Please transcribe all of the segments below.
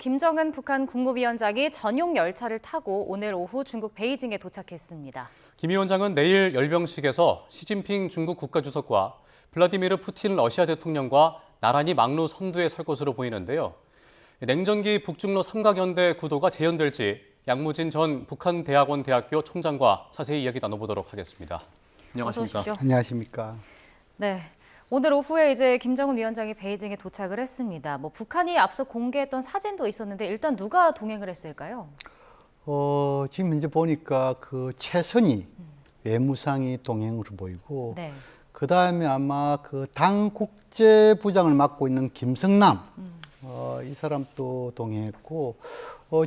김정은 북한 국무위원장이 전용 열차를 타고 오늘 오후 중국 베이징에 도착했습니다. 김 위원장은 내일 열병식에서 시진핑 중국 국가주석과 블라디미르 푸틴 러시아 대통령과 나란히 막루 선두에 설 것으로 보이는데요. 냉전기 북중러 삼각연대 구도가 재현될지 양무진 전 북한대학원 대학교 총장과 자세히 이야기 나눠보도록 하겠습니다. 안녕하십니까? 어서 오십시오. 안녕하십니까? 네. 오늘 오후에 이제 김정은 위원장이 베이징에 도착을 했습니다. 북한이 앞서 공개했던 사진도 있었는데 일단 누가 동행을 했을까요? 지금 현재 보니까 그 최선희 외무상이 동행으로 보이고, 네. 그 다음에 아마 그 당 국제부장을 맡고 있는 김성남, 이 사람도 동행했고,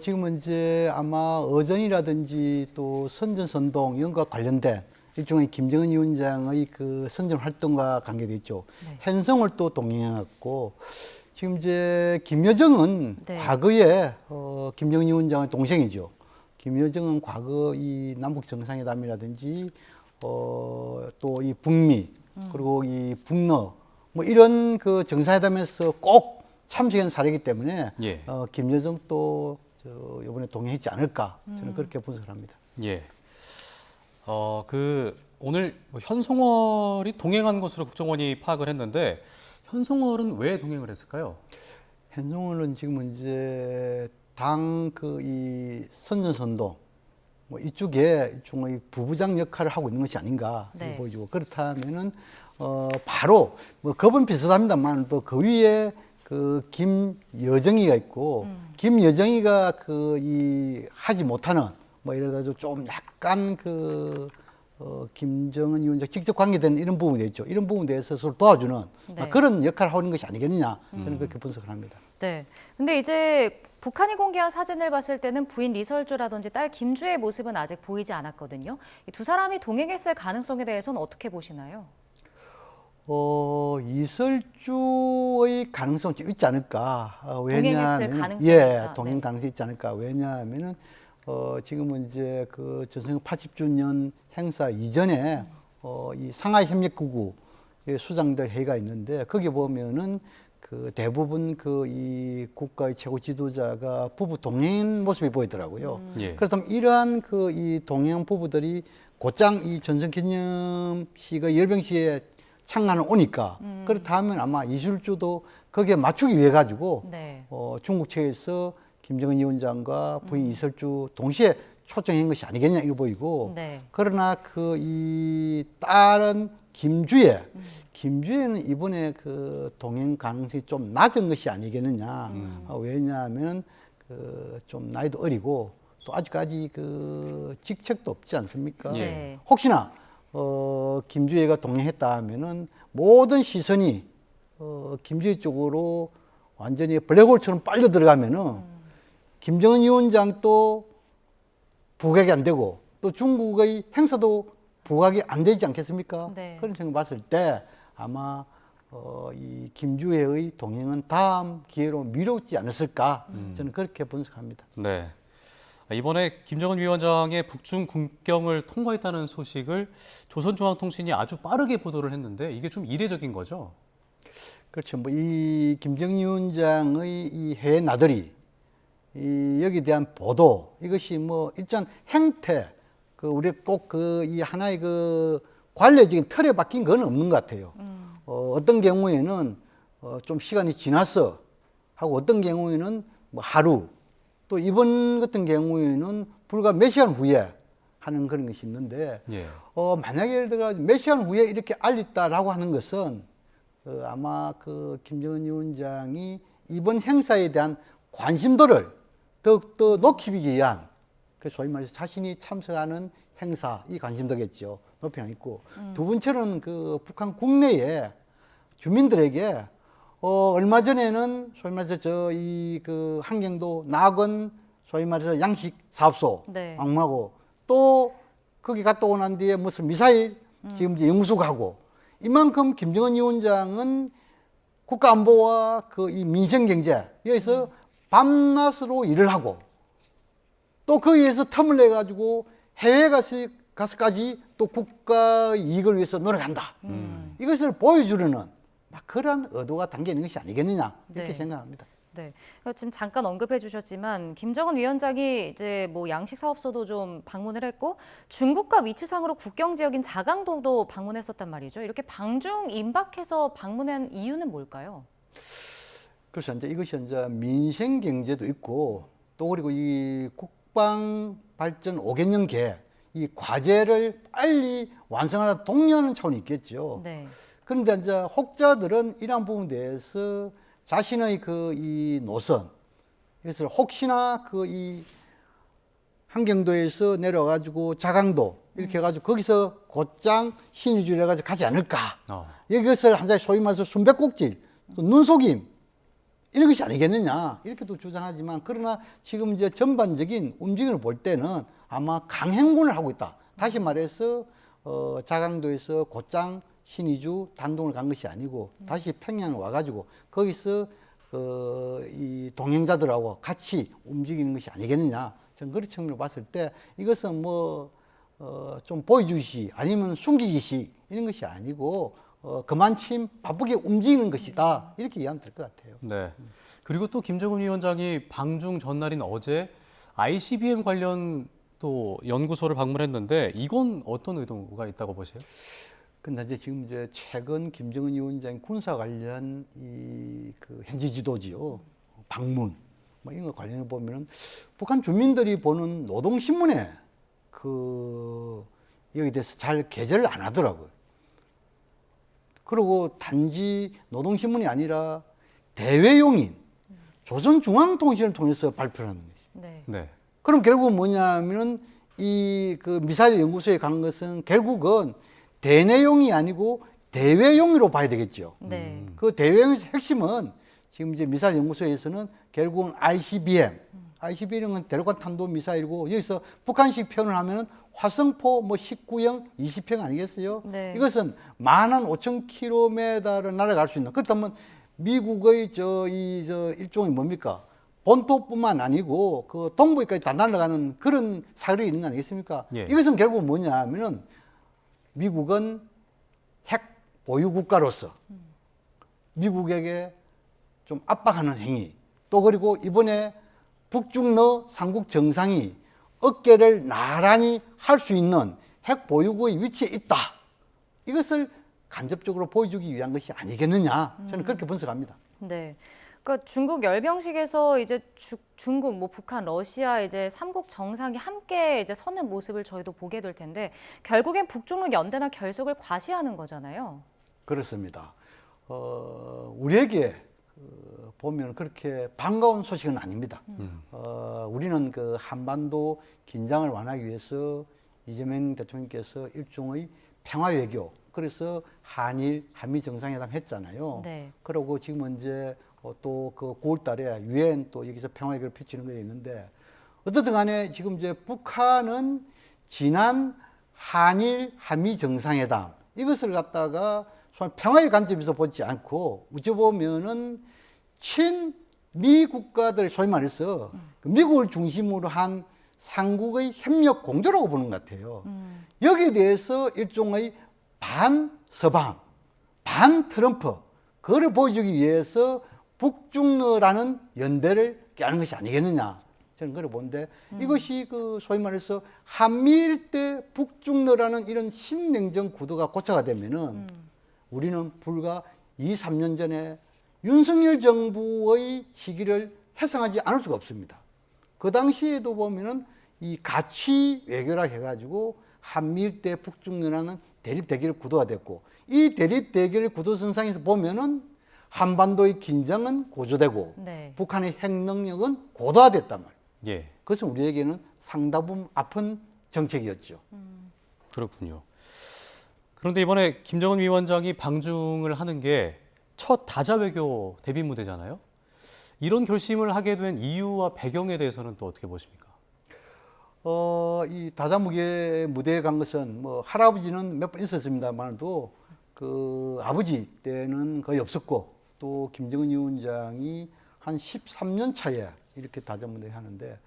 지금 현재 아마 어전이라든지 또 선전선동 이런 것과 관련된 일종의 김정은 위원장의 그 선전 활동과 관계돼 있죠. 네. hen성을 또 동행했고, 지금 이제 김여정은 네. 과거에 김정은 위원장의 동생이죠. 김여정은 과거 이 남북 정상회담이라든지 또 이 북미 그리고 이 북러 뭐 이런 그 정상회담에서 꼭 참석한 사례이기 때문에 예. 김여정 또 이번에 동행했지 않을까 저는 그렇게 분석을 합니다. 예. 오늘 현송월이 동행한 것으로 국정원이 파악을 했는데 현송월은 왜 동행을 했을까요? 현송월은 지금 이제 당 그 이 선전선동 뭐 이쪽에 일종의 부부장 역할을 하고 있는 것이 아닌가 네. 보여지고, 그렇다면은 바로 뭐 급은 비슷합니다만 또 그 위에 그 김여정이가 있고 김여정이가 그 이 하지 못하는 뭐 예를 들어서 좀 약간 그 김정은 위원장 직접 관계되는 이런 부분이 있죠. 이런 부분에 대해서 서로 도와주는 네. 그런 역할을 하는 것이 아니겠느냐 저는 그렇게 분석을 합니다. 네. 근데 이제 북한이 공개한 사진을 봤을 때는 부인 리설주라든지 딸 김주의 모습은 아직 보이지 않았거든요. 이 두 사람이 동행했을 가능성에 대해서는 어떻게 보시나요? 이설주의 가능성이 좀 있지 않을까. 동행했을 가능성이 예, 있다. 동행 네. 가능성이 있지 않을까. 왜냐하면은 지금은 이제 그 전승 80주년 행사 이전에 이 상하이 협력구구 수장들 회의가 있는데, 거기 보면은 그 대부분 그 이 국가의 최고 지도자가 부부 동행 모습이 보이더라고요. 예. 그렇다면 이러한 그 이 동행 부부들이 곧장 이 전성기념식의 열병식에 참관을 오니까, 그렇다면 아마 이술주도 거기에 맞추기 위해 가지고 네. 중국 측에서 김정은 위원장과 부인 이설주 동시에 초청한 것이 아니겠냐 이렇게 보이고, 네. 그러나 그 이 딸은 김주혜는 이번에 그 동행 가능성이 좀 낮은 것이 아니겠느냐. 왜냐하면 그 좀 나이도 어리고 또 아직까지 그 직책도 없지 않습니까? 네. 혹시나 김주혜가 동행했다 하면은 모든 시선이 김주혜 쪽으로 완전히 블랙홀처럼 빨려 들어가면은 김정은 위원장도 부각이 안 되고 또 중국의 행사도 부각이 안 되지 않겠습니까? 네. 그런 생각 봤을 때 아마 이 김주혜의 동행은 다음 기회로 미루지 않았을까 저는 그렇게 분석합니다. 네. 이번에 김정은 위원장의 북중 국경을 통과했다는 소식을 조선중앙통신이 아주 빠르게 보도를 했는데 이게 좀 이례적인 거죠? 그렇죠. 뭐 이 김정은 위원장의 이 해외 나들이 여기에 대한 보도, 이것이 뭐 일단 행태, 그 우리 꼭 그 이 하나의 그 관례적인 틀에 박힌 건 없는 것 같아요. 어떤 경우에는 좀 시간이 지났어 하고, 어떤 경우에는 뭐 하루, 또 이번 같은 경우에는 불과 몇 시간 후에 하는 그런 것이 있는데, 예. 만약에 예를 들어 몇 시간 후에 이렇게 알렸다라고 하는 것은 아마 그 김정은 위원장이 이번 행사에 대한 관심도를 더욱더 높이기 위한, 그 소위 말해서 자신이 참석하는 행사, 이 관심도겠죠. 높이는 있고, 두 번째로는 그 북한 국내에 주민들에게 얼마 전에는 소위 말해서 이 그 한경도 낙원 소위 말해서 양식 사업소 네. 방문하고, 또 거기 갔다 오고 난 뒤에 무슨 미사일 지금 이제 연구소 가고, 이만큼 김정은 위원장은 국가안보와 그 이 민생경제 여기서 밤낮으로 일을 하고, 또 거기에서 텀을 내 가지고 해외 가서까지 또 국가 이익을 위해서 노력한다. 이것을 보여주려는 막 그런 의도가 담겨 있는 것이 아니겠느냐 이렇게 네. 생각합니다. 네. 그러니까 지금 잠깐 언급해 주셨지만 김정은 위원장이 이제 뭐 양식 사업소도 좀 방문을 했고 중국과 위치상으로 국경 지역인 자강도도 방문했었단 말이죠. 이렇게 방중 임박해서 방문한 이유는 뭘까요? 그래서 이제 이것이 이제 민생 경제도 있고 또 그리고 이 국방 발전 5개년 계획 이 과제를 빨리 완성하는 독려하는 차원이 있겠죠. 네. 그런데 이제 혹자들은 이러한 부분에 대해서 자신의 이 노선, 이것을 혹시나 이 한경도에서 내려가지고 자강도 이렇게 해가지고 거기서 곧장 신의주를 해가지고 가지 않을까. 이것을 한자리 소위 말해서 순백꼭질, 또 눈속임, 이런 것이 아니겠느냐. 이렇게도 주장하지만 그러나 지금 이제 전반적인 움직임을 볼 때는 아마 강행군을 하고 있다. 다시 말해서 자강도에서 곧장 신의주 단동을 간 것이 아니고 다시 평양을 와가지고 거기서 이 동행자들하고 같이 움직이는 것이 아니겠느냐. 저는 그런 측면으로 봤을 때 이것은 뭐 좀 보여주기 아니면 숨기기식 이런 것이 아니고 그만침 바쁘게 움직이는 것이다. 이렇게 이해하면 될 것 같아요. 네. 그리고 또 김정은 위원장이 방중 전날인 어제 ICBM 관련 또 연구소를 방문했는데 이건 어떤 의도가 있다고 보세요? 근데 이제 지금 이제 최근 김정은 위원장 군사 관련 현지 지도지요 방문 뭐 이런 거 관련해 보면은 북한 주민들이 보는 노동신문에 여기 대해서 잘 게재를 안 하더라고요. 그리고 단지 노동신문이 아니라 대외용인 조선중앙통신을 통해서 발표를 하는 거죠. 네. 네. 그럼 결국은 뭐냐면은 미사일 연구소에 간 것은 결국은 대내용이 아니고 대외용으로 봐야 되겠죠. 네. 그 대외용에서 핵심은 지금 이제 미사일 연구소에서는 결국은 ICBM은 대륙간 탄도 미사일이고 여기서 북한식 표현을 하면은 화성포 뭐 19형, 20형 아니겠어요? 네. 이것은 15,000km를 날아갈 수 있는. 그렇다면 미국의 일종의 뭡니까? 본토뿐만 아니고 그 동부까지 다 날아가는 그런 사거리 있는 거 아니겠습니까? 예. 이것은 결국 뭐냐 하면은 미국은 핵 보유 국가로서 미국에게 좀 압박하는 행위. 또 그리고 이번에 북중러 삼국 정상이 어깨를 나란히 할 수 있는 핵 보유국의 위치에 있다. 이것을 간접적으로 보여주기 위한 것이 아니겠느냐. 저는 그렇게 분석합니다. 네. 그러니까 중국 열병식에서 이제 중국, 뭐 북한, 러시아 이제 삼국 정상이 함께 이제 서는 모습을 저희도 보게 될 텐데 결국엔 북중러 연대나 결속을 과시하는 거잖아요. 그렇습니다. 우리에게 보면 그렇게 반가운 소식은 아닙니다. 우리는 그 한반도 긴장을 완화하기 위해서 이재명 대통령께서 일종의 평화 외교, 그래서 한일, 한미 정상회담 했잖아요. 네. 그러고 지금 이제 또 그 9월 달에 유엔 또 여기서 평화 외교를 펼치는 게 있는데 어떻든 간에 지금 이제 북한은 지난 한일, 한미 정상회담 이것을 갖다가 평화의 관점에서 보지 않고 어찌 보면은 친미 국가들 소위 말해서 미국을 중심으로 한 삼국의 협력 공조라고 보는 것 같아요. 여기에 대해서 일종의 반서방, 반트럼프 그거를 보여주기 위해서 북중러라는 연대를 깨는 것이 아니겠느냐. 저는 그걸 보는데 이것이 그 소위 말해서 한미일 때 북중러라는 이런 신냉전 구도가 고착화 되면은 우리는 불과 2, 3년 전에 윤석열 정부의 시기를 회상하지 않을 수가 없습니다. 그 당시에도 보면은 이 가치 외교라 해가지고 한미일 때 북중러라는 대립 대결 구도가 됐고 이 대립 대결 구도선상에서 보면은 한반도의 긴장은 고조되고 네. 북한의 핵 능력은 고도화됐단 말이에요. 예. 그것은 우리에게는 상당분 아픈 정책이었죠. 그렇군요. 그런데 이번에 김정은 위원장이 방중을 하는 게 첫 다자 외교 대비 무대잖아요. 이런 결심을 하게 된 이유와 배경에 대해서는 또 어떻게 보십니까? 이 다자무게 무대에 간 것은 뭐 할아버지는 몇 번 있었습니다만도 그 아버지 때는 거의 없었고 또 김정은 위원장이 한 13년 차에 이렇게 다자무대 하는데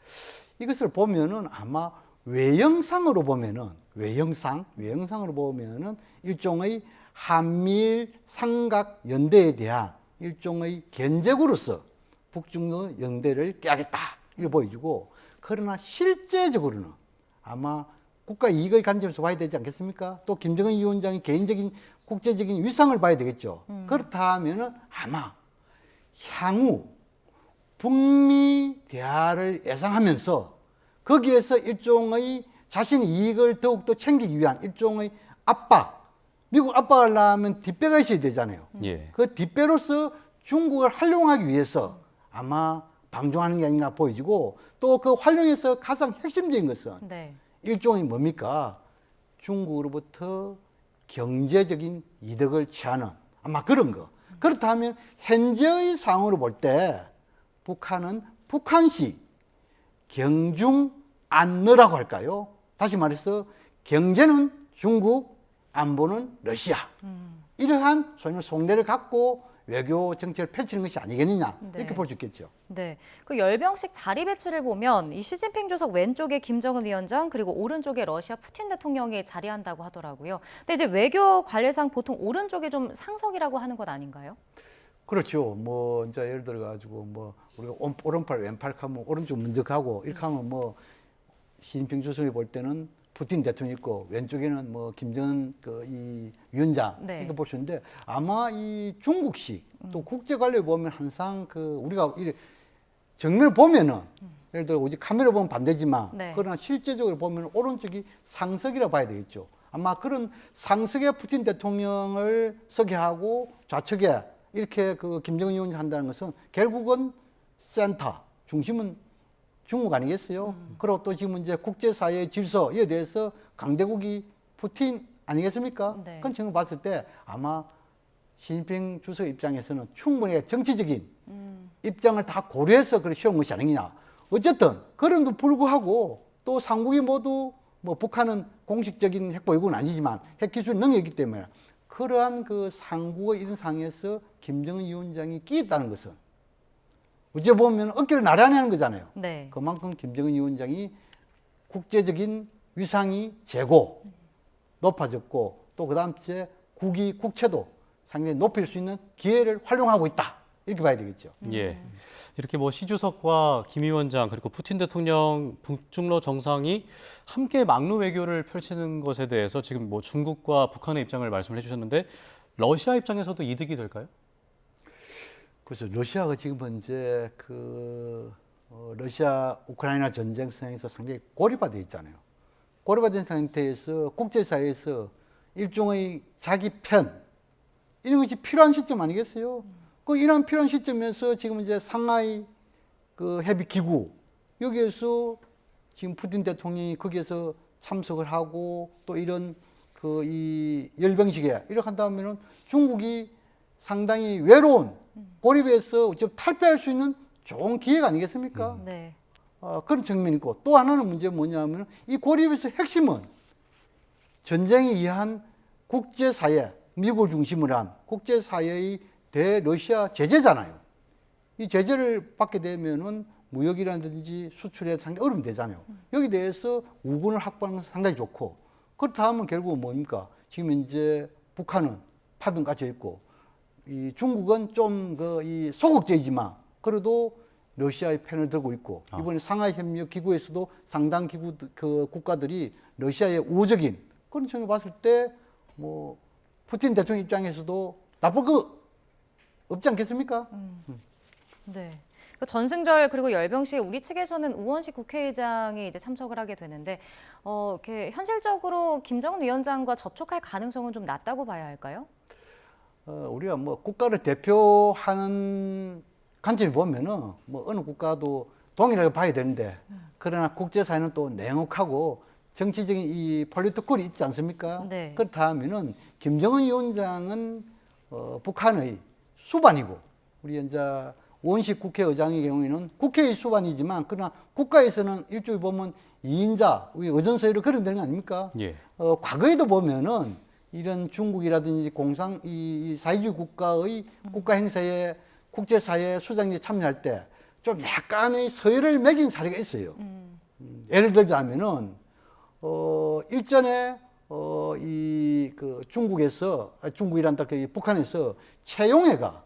이것을 보면은 아마 외형상으로 보면은 외형상으로 보면은 일종의 한미일 삼각 연대에 대한 일종의 견제구로서 북중로 연대를 깨야겠다 이렇게 보여주고, 그러나 실제적으로는 아마 국가 이익의 관점에서 봐야 되지 않겠습니까? 또 김정은 위원장이 개인적인 국제적인 위상을 봐야 되겠죠. 그렇다 하면은 아마 향후 북미 대화를 예상하면서 거기에서 일종의 자신의 이익을 더욱더 챙기기 위한 일종의 압박, 미국 압박하려면 뒷배가 있어야 되잖아요. 예. 그 뒷배로서 중국을 활용하기 위해서 아마 방종하는 게 아닌가 보여지고, 또 그 활용에서 가장 핵심적인 것은 네. 일종의 뭡니까? 중국으로부터 경제적인 이득을 취하는 아마 그런 거. 그렇다면 현재의 상황으로 볼 때 북한은 북한식 경중 안러라고 할까요? 다시 말해서 경제는 중국, 안보는 러시아. 이러한 소위 말해 속내를 갖고 외교 정책을 펼치는 것이 아니겠느냐 네. 이렇게 볼 수 있겠죠. 네. 그 열병식 자리 배치를 보면 이 시진핑 주석 왼쪽에 김정은 위원장 그리고 오른쪽에 러시아 푸틴 대통령이 자리한다고 하더라고요. 근데 이제 외교 관례상 보통 오른쪽이 좀 상석이라고 하는 것 아닌가요? 그렇죠. 뭐 이제 예를 들어 가지고 뭐 우리가 오른팔 왼팔 하면 오른쪽 먼저 가고 이렇게 하면 뭐 시진핑 주석이 볼 때는 푸틴 대통령이 있고 왼쪽에는 뭐 김정은 이 위원장 네. 이렇게 보시는데, 아마 이 중국식 또 국제 관례 보면 항상 우리가 이 정면을 보면은 예를 들어 우리 카메라 보면 반대지만 네. 그러나 실제적으로 보면 오른쪽이 상석이라 봐야 되겠죠. 아마 그런 상석에 푸틴 대통령을 서게 하고 좌측에 이렇게 김정은 위원장이 한다는 것은 결국은 센터 중심은 중국 아니겠어요? 그리고 또 지금 이제 국제사회의 질서에 대해서 강대국이 푸틴 아니겠습니까? 네. 그런 측면을 봤을 때 아마 시진핑 주석 입장에서는 충분히 정치적인 입장을 다 고려해서 그렇게 쉬운 것이 아니냐. 어쨌든 그럼에도 불구하고 또 삼국이 모두 뭐 북한은 공식적인 핵보유국은 아니지만 핵기술 능력이 있기 때문에 그러한 삼국의 이런 상황에서 김정은 위원장이 끼 있다는 것은 어째 보면 어깨를 나란히 하는 거잖아요. 네. 그만큼 김정은 위원장이 국제적인 위상이 재고 높아졌고, 또 그다음째 국채도 상당히 높일 수 있는 기회를 활용하고 있다. 이렇게 봐야 되겠죠. 예. 이렇게 뭐 시 주석과 김 위원장 그리고 푸틴 대통령 북중러 정상이 함께 막루 외교를 펼치는 것에 대해서 지금 뭐 중국과 북한의 입장을 말씀을 해주셨는데 러시아 입장에서도 이득이 될까요? 그래서 러시아가 지금 현재 러시아 우크라이나 전쟁 상황에서 상당히 고립화되어 있잖아요. 고립화된 상태에서 국제사회에서 일종의 자기 편 이런 것이 필요한 시점 아니겠어요? 이런 필요한 시점에서 지금 이제 상하이 협의 기구 여기에서 지금 푸틴 대통령이 거기에서 참석을 하고 또 이런 이 열병식에 이렇게 한다면은 중국이 상당히 외로운 고립에서 좀 탈피할 수 있는 좋은 기회가 아니겠습니까? 네. 그런 측면이 있고, 또 하나는 문제는 뭐냐면 이 고립에서 핵심은 전쟁에 의한 국제사회, 미국을 중심으로 한 국제사회의 대러시아 제재잖아요. 이 제재를 받게 되면은 무역이라든지 수출에 상당히 어려움이 되잖아요. 여기 대해서 우군을 확보하는 것은 상당히 좋고, 그렇다 하면 결국은 뭡니까? 지금 이제 북한은 파병 갇혀 있고, 이 중국은 좀 이 소극적이지만 그래도 러시아의 편을 들고 있고, 이번에 상하이 협력 기구에서도 상당 기구 국가들이 러시아의 우호적인 그런 측면을 봤을 때 뭐 푸틴 대통령 입장에서도 나쁠 거 없지 않겠습니까? 네. 전승절 그리고 열병식에 우리 측에서는 우원식 국회의장이 이제 참석을 하게 되는데 이렇게 현실적으로 김정은 위원장과 접촉할 가능성은 좀 낮다고 봐야 할까요? 우리가 뭐 국가를 대표하는 관점이 보면은 뭐 어느 국가도 동일하게 봐야 되는데, 그러나 국제사회는 또 냉혹하고 정치적인 이 폴리티컬이 있지 않습니까? 네. 그렇다 하면은 김정은 위원장은 북한의 수반이고, 우리 이제 원식 국회의장의 경우에는 국회의 수반이지만 그러나 국가에서는 일종의 보면 2인자, 우리 의전서열을 그려야 되는 거 아닙니까? 예. 과거에도 보면은 이런 중국이라든지 이 사회주의 국가의 국가 행사에 국제사회 수장에 참여할 때 좀 약간의 서열을 매긴 사례가 있어요. 예를 들자면은 일전에 중국이란다 북한에서 최용해가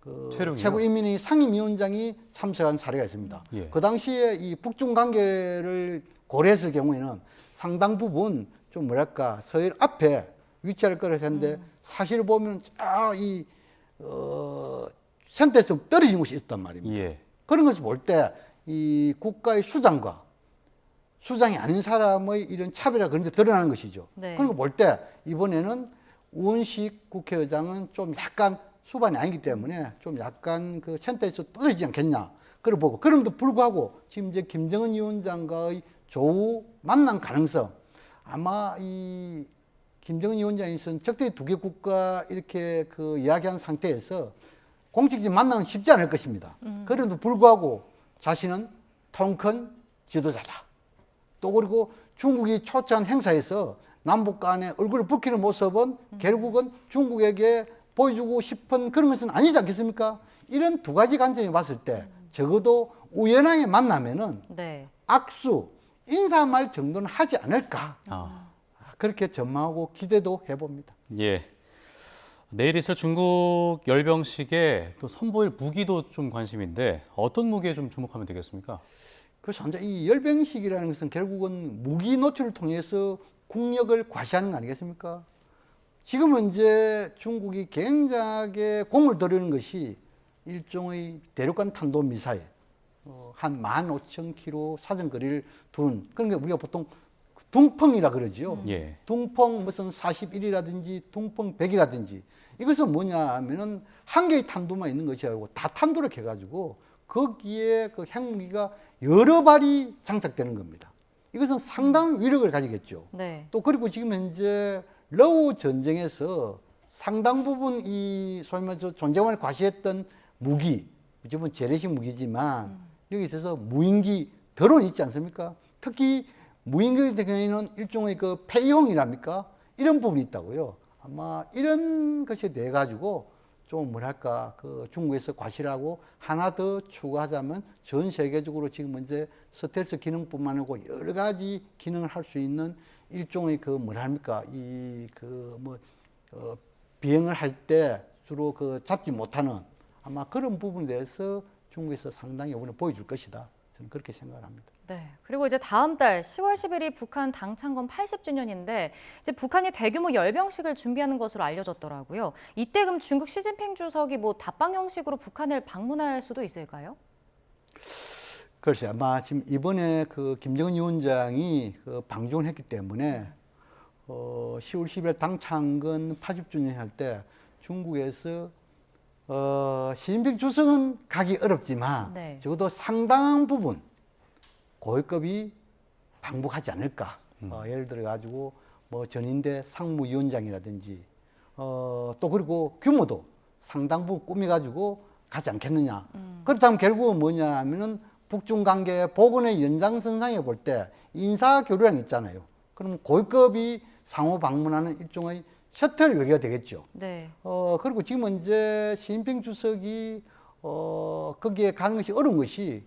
그 최룡이요? 최고인민회의 상임위원장이 참석한 사례가 있습니다. 예. 그 당시에 이 북중 관계를 고려했을 경우에는 상당 부분 좀 뭐랄까 서일 앞에 위치할 거라 했는데 사실 보면 이 센터에서 떨어진 곳이 있었단 말입니다. 예. 그런 것을 볼 때 이 국가의 수장과 수장이 아닌 사람의 이런 차별화 그런 데 드러나는 것이죠. 네. 그런 거 볼 때 이번에는 우원식 국회의장은 좀 약간 수반이 아니기 때문에 좀 약간 그 센터에서 떨어지지 않겠냐. 그걸 보고 그럼에도 불구하고 지금 이제 김정은 위원장과의 조우 만난 가능성 아마 이 김정은 위원장에서는 적대 두 개 국가 이렇게 그 이야기한 상태에서 공식적인 만남은 쉽지 않을 것입니다. 그럼에도 불구하고 자신은 통 큰 지도자다. 또 그리고 중국이 초청한 행사에서 남북 간의 얼굴을 붉히는 모습은 결국은 중국에게 보여주고 싶은 그런 것은 아니지 않겠습니까? 이런 두 가지 관점에 봤을 때 적어도 우연하게 만나면은 네. 악수, 인사말 정도는 하지 않을까. 아. 그렇게 전망하고 기대도 해봅니다. 예. 내일 있을 중국 열병식에 또 선보일 무기도 좀 관심인데 어떤 무기에 좀 주목하면 되겠습니까? 그래서 현재 이 열병식이라는 것은 결국은 무기 노출을 통해서 국력을 과시하는 거 아니겠습니까? 지금 현재 중국이 굉장히 공을 들이는 것이 일종의 대륙간 탄도 미사일 한 15,000km 사정거리를 둔 그러니까 우리가 보통 둥펑이라 그러지요. 예. 둥펑 무슨 41이라든지 둥펑 100이라든지 이것은 뭐냐 하면은 한 개의 탄도만 있는 것이 아니고 다 탄도를 해가지고 거기에 그 핵무기가 여러 발이 장착되는 겁니다. 이것은 상당한 위력을 가지겠죠. 네. 또 그리고 지금 현재 러우 전쟁에서 상당 부분 이 소위 말해서 존재감을 과시했던 무기, 지금은 재래식 무기지만 여기 있어서 무인기 드론 있지 않습니까? 특히 무인기 같은 경우에는 일종의 그 폐이용이랍니까? 이런 부분이 있다고요. 아마 이런 것에 대해 가지고 좀 뭐랄까 그 중국에서 과시라고 하나 더 추가하자면 전 세계적으로 지금 현재 스텔스 기능뿐만 아니고 여러 가지 기능을 할 수 있는 일종의 그 뭐랄까 이 그 뭐 비행을 할 때 주로 그 잡지 못하는 아마 그런 부분에 대해서 중국에서 상당히 이번에 보여줄 것이다. 저는 그렇게 생각을 합니다. 네. 그리고 이제 다음 달 10월 10일이 북한 당창건 80주년인데 이제 북한이 대규모 열병식을 준비하는 것으로 알려졌더라고요. 이때 그럼 중국 시진핑 주석이 뭐 답방 형식으로 북한을 방문할 수도 있을까요? 글쎄 아마 지금 이번에 그 김정은 위원장이 그 방중을 했기 때문에 10월 10일 당창건 80주년 할 때 중국에서 시진핑 주석은 가기 어렵지만 네. 적어도 상당한 부분 고위급이 방북하지 않을까. 예를 들어 가지고 뭐 전인대 상무위원장이라든지 또 그리고 규모도 상당 부분 꾸미 가지고 가지 않겠느냐. 그렇다면 결국은 뭐냐 하면은 북중 관계 복원의 연장선상에 볼 때 인사 교류랑 있잖아요. 그럼 고위급이 상호 방문하는 일종의 셔틀 외교가 되겠죠. 네. 그리고 지금 현재 시진핑 주석이 거기에 가는 것이 어려운 것이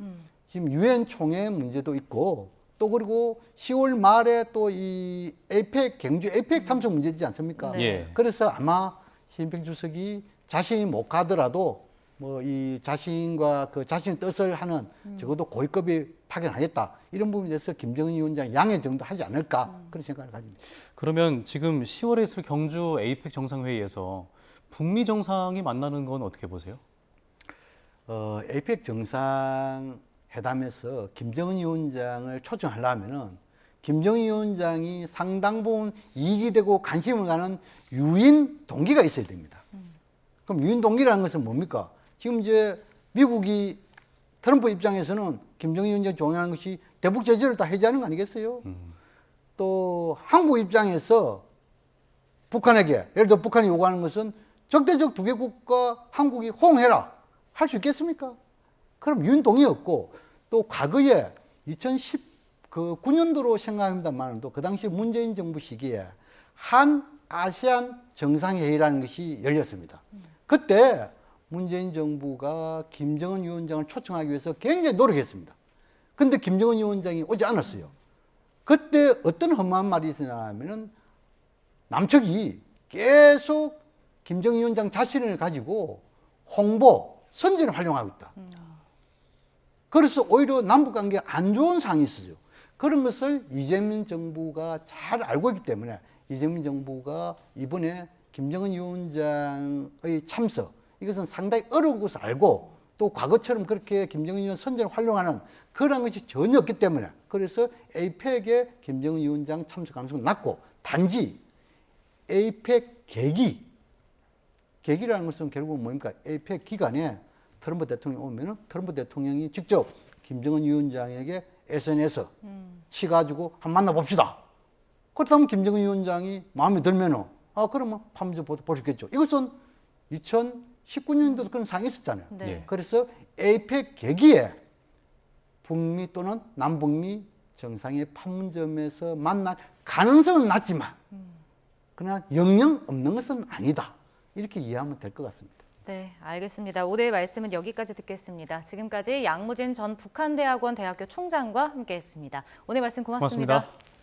지금 유엔 총회 문제도 있고 또 그리고 10월 말에 또 이 에이펙 경주 에이펙 참석 문제지 않습니까? 네. 예. 그래서 아마 시진핑 주석이 자신이 못 가더라도 뭐 이 자신과 그 자신의 뜻을 하는 적어도 고위급이 파견하겠다 이런 부분에 대해서 김정은 위원장이 양해 정도 하지 않을까 그런 생각을 가집니다. 그러면 지금 10월에 있을 경주 에이펙 정상회의에서 북미 정상이 만나는 건 어떻게 보세요? 에이펙 정상회담에서 김정은 위원장을 초청하려면은 김정은 위원장이 상당 부분 이익이 되고 관심을 가는 유인 동기가 있어야 됩니다. 그럼 유인 동기라는 것은 뭡니까? 지금 이제 미국이 트럼프 입장에서는 김정은 위원장이 종용하는 것이 대북 제재를 다 해제하는 거 아니겠어요? 또 한국 입장에서 북한에게 예를 들어 북한이 요구하는 것은 적대적 두 개국과 한국이 호응해라 할 수 있겠습니까? 그럼 유인 동의 없고 또 과거에 2019년도로 생각합니다만 또 그 당시 문재인 정부 시기에 한 아시안 정상회의라는 것이 열렸습니다. 그때 문재인 정부가 김정은 위원장을 초청하기 위해서 굉장히 노력했습니다. 근데 김정은 위원장이 오지 않았어요. 그때 어떤 험한 말이 있었냐면은 남측이 계속 김정은 위원장 자신을 가지고 홍보, 선전을 활용하고 있다. 그래서 오히려 남북관계가 안 좋은 상황이 있어요. 그런 것을 이재명 정부가 잘 알고 있기 때문에 이재명 정부가 이번에 김정은 위원장의 참석, 이것은 상당히 어려운 것을 알고 또 과거처럼 그렇게 김정은 위원 선전을 활용하는 그런 것이 전혀 없기 때문에 그래서 에이펙에 김정은 위원장 참석 가능성은 낮고 단지 에이펙 계기라는 것은 결국 뭡니까? 에이펙 기간에 트럼프 대통령이 오면은 트럼프 대통령이 직접 김정은 위원장에게 SNS 치가지고 한번 만나봅시다. 그렇다면 김정은 위원장이 마음에 들면은 그러면 판문점 보셨겠죠. 이것은 2019년도도 그런 상황이 있었잖아요. 네. 예. 그래서 에이펙 계기에 북미 또는 남북미 정상의 판문점에서 만날 가능성은 낮지만 그러나 영영 없는 것은 아니다. 이렇게 이해하면 될 것 같습니다. 네, 알겠습니다. 오늘 말씀은 여기까지 듣겠습니다. 지금까지 양무진 전 북한대학원 대학교 총장과 함께했습니다. 오늘 말씀 고맙습니다. 고맙습니다.